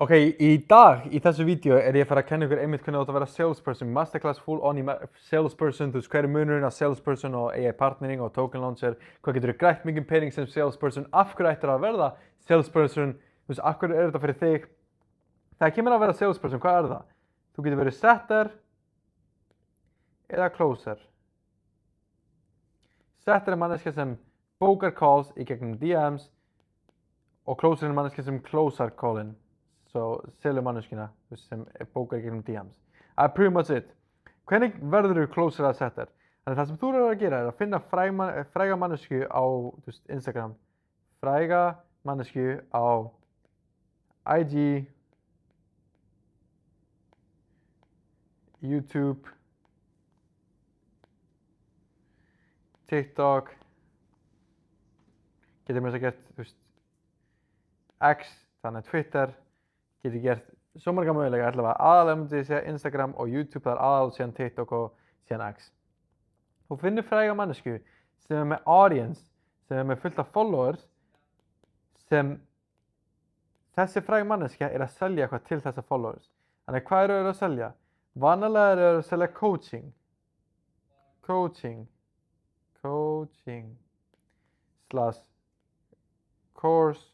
Ok, í dag, í þessu vídeo ég að fara að kenna ykkur einmitt hvernig þú átt að vera salesperson, masterclass full on í salesperson, þú veist hver er munurinn á salesperson og AI partnering og token launcher, hvað getur þú grætt mikið pening sem salesperson, af hverju ættir að verða salesperson, þú veist, af hverju er þetta fyrir þig. Þegar kemur að vera salesperson, hvað er það? Þú getur verið setter eða closer. Setter er manneskja sem bókar calls í gegnum DMs og closer er manneskja sem closar callin. So, selur manneskina sem bókar í gegnum DMs. That's pretty much it. Hvernig verður þú closer að setter? Þannig það sem þú eru að gera er að finna fræga mannesku á Instagram, fræga mannesku á IG, YouTube, TikTok, getur mér þess að gert, X, þannig Twitter, getur gert svo marga möguleika, allavega aðalega myndi ég segja Instagram og YouTube, það er aðalega síðan TikTok og síðan X. Þú finnur fræga mannesku sem er með audience, sem er með fullt af followers, sem þessi fræga manneska er að selja eitthvað til þessa followers. Þannig hvað eru þeir að selja? Vanalega eru þeir að selja coaching slash course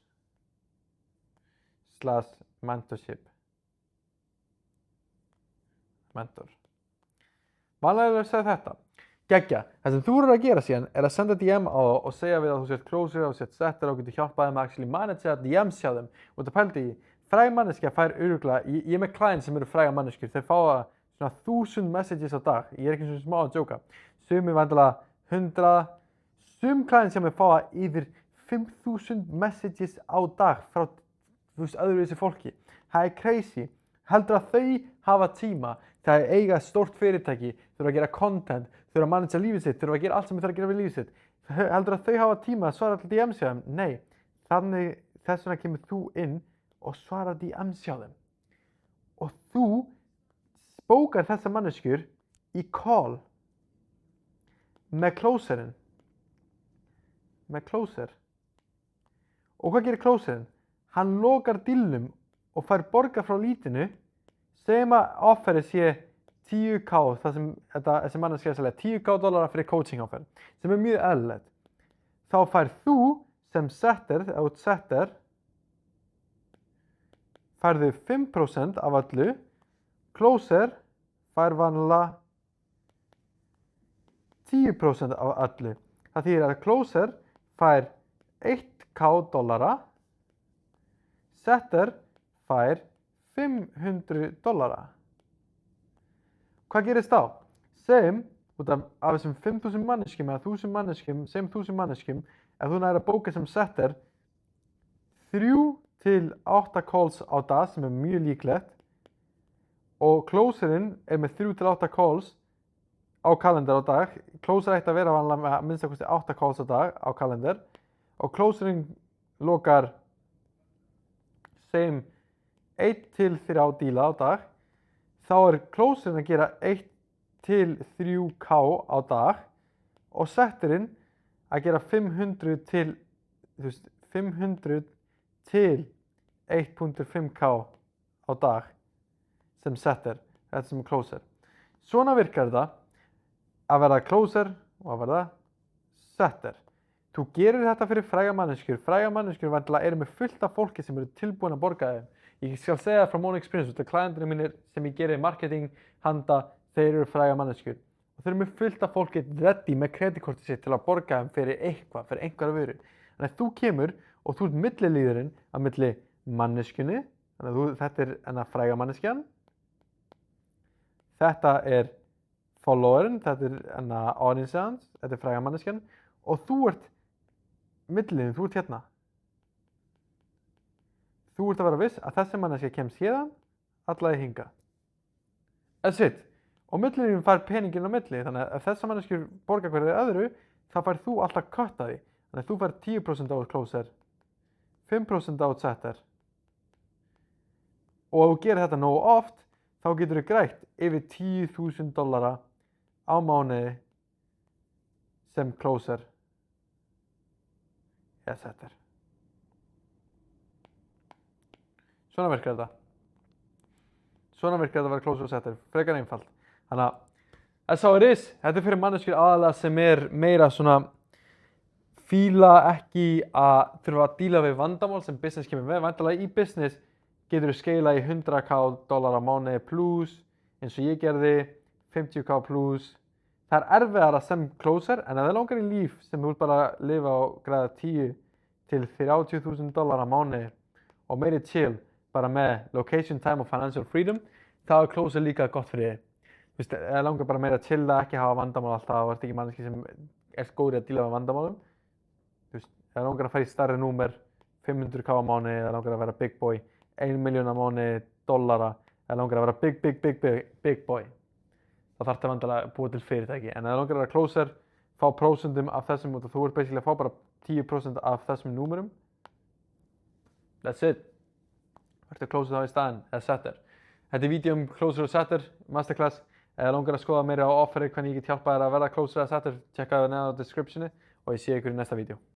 slash mentorship. Mentor. Vanlega er að segja þetta. Geggja. Það sem þú eru að gera síðan er að senda DM á það og segja við að þú sért closer og sért setter og getur hjálpað þeim að actually managea DMs hjá þeim. Og það pældi í, fræg manneskja fær örugglega, ég er með clients sem eru fræga manneskjur, þeir fá svona 1000 messages á dag. Ég er ekki svona smá að djóka. Sumir vantilega 100, sum clients sem fá yfir 5000 messages á dag frá öðruvísi fólki. Það er crazy. Heldur að þau hafa tíma þegar þau eiga stórt fyrirtæki, þurfa að gera content, þurfa að managea lífið sitt, þurfa að gera allt sem þau þarf að gera við lífið sitt. Heldur að þau hafa tíma að svara til DMs hjá þeim? Nei. Þannig þess vegna kemur þú inn og svara DMs hjá þeim. Og þú bókar þessa manneskjur í call með closerinn. Með closer. Og hvað gerir closerinn? Hann lokar dílnum og fær borga frá lítinu, segjum að offerið sé 10k, það sem þessi manneskja er að selja, $10k fyrir coaching offer, sem er mjög eðlilegt. Þá fær þú sem setter, færðu 5% af öllu, closer fær vanlega 10% af öllu. Það þýðir að closer fær $1k, setter fær $500. Hvað gerist þá? Segjum, út af þessum 5000 manneskjum eða 1000 manneskjum, segjum 1000 manneskjum, ef þú nær að bóka sem setter 3 til 8 calls á dag, sem er mjög líklegt, og closerinn er með 3 til 8 calls á kalendar á dag, closer ætti að vera vanlega með að minnsta kosti 8 calls á dag á kalendar, og closerinn lokar, segjum 1 til 3 díla á dag, þá er closerinn að gera 1 til 3k á dag og setterinn að gera 500 til 1.5k á dag sem setter, þetta sem er closer. Svona virkar þetta að verða closer og að verða setter. Þú gerir þetta fyrir fræga manneskjur. Fræga manneskjur vantilega eru með fullt af fólki sem eru tilbúin að borga þeim. Ég skal segja frá own experience, þetta klientarnir mínir sem ég gerir marketing handa, þeir eru fræga manneskjur. Og þeir eru með fullt af fólki ready með kreditkortið sitt til að borga þeim fyrir eitthvað, fyrir einhverja vöru. Þannig að þú kemur og þú ert millilíðurinn á milli manneskjunni, þannig að þetta er enna fræga manneskjan, þetta er followerinn, þetta er enna audience hans, þetta er fræga manneskjan, og þú ert millilíðurinn, þú ert hérna. Þú ert að vera viss að þessi manneskja kemst hérðan, allavega hinga. That's it. Og millilíðurinn fær peninginn á milli, þannig að ef þessa manneskjur borga hverju öðru, þá fær þú alltaf kött af því. Þannig að þú fær 10% á closer, 5% á setter. Og ef þú gerir þetta nógu oft, þá getur þú grætt yfir $10,000 á mánuði sem closer eða setter. Svona virkar þetta. Svona virkar þetta að vera closer og setter, frekar einfalt. Þannig að that's how it is. Þetta fyrir manneskjur aðalega sem meira svona fíla ekki að þurfa að díla við vandamál sem business kemur með. Væntanlega í business getur þú skeila í 100k dollara á mánuði plus, eins og ég gerði, 50k plus. Það erfiðara sem closer, en ef það langar í líf sem þú vilt bara lifa og græða 10 til 30.000 dollara á mánuði og meiri chill, bara með location, time og financial freedom, þá closer líka gott fyrir þig. Þú veist, ef það langar bara meira að chilla, ekki hafa vandamál alltaf og ert ekki manneski sem góður í að díla með vandamálum. Þú veist, ef það langar að fara í stærri númer, 500k á mánuði, ef það langar að vera big boy, 1 milljón á mánuði dollara, ef það langar að vera big boy. Það þarf það vandalega að búa til fyrirtæki. En ef það langar að vera closer, fá prósentum af þessum, og þú ert basically að fá bara 10% af þessum númerum. That's it. Verður closer þá í staðinn, eða setter. Þetta er vídeo closer og setter, masterclass. Ef það langar að skoða meira á offeri, hvernig ég get hjálpað þér að verða closer eða setter, checka það neðan á descriptioni og ég sé ykkur í næsta vídeo.